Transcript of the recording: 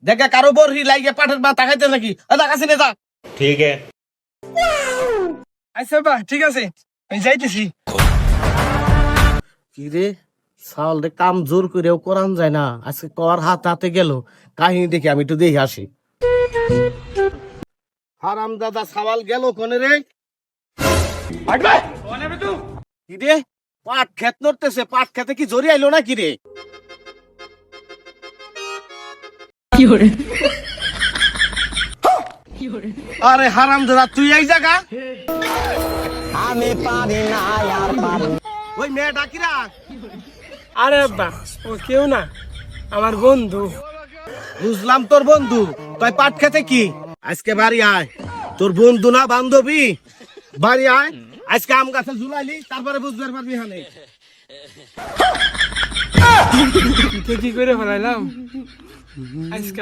দেখে কারো বড়ি লাগে পাটের মাথা খাইতে নাকি কাছে নিয়ে যা। ठीक है। আচ্ছা বা ঠিক আছে আমি যাইতেছি। কি রে সাল রে কাম জোর করেও করান যায় না, আজকে কর হাত হাতে গেল। কাহিনী দেখি আমি একটু দেখে আসি। হারাম দাদা সাওয়াল গেল কোনে রে? কি রে পাট ক্ষেত নড়তেছে, পাট খেতে কি জোরে আইলো না কি রে? আরে হারাম দাদা তুই এই জায়গা আমি পারি না আর পারি ওই মেয়ে ডাকিরা। আরে আব্বা ও কেউ না, আমার বন্ধু। বুঝলাম তোর বন্ধু, তুই পাট খেতে কি আজকে বাড়ি আয়। তোর বন্ধু না বান্ধবী, বাড়ি আয় আজকে আম গাছে ঝুলাইলি, তারপরে বুঝতে পারবি হানে। কি করে ফেলাইলাম আজকে।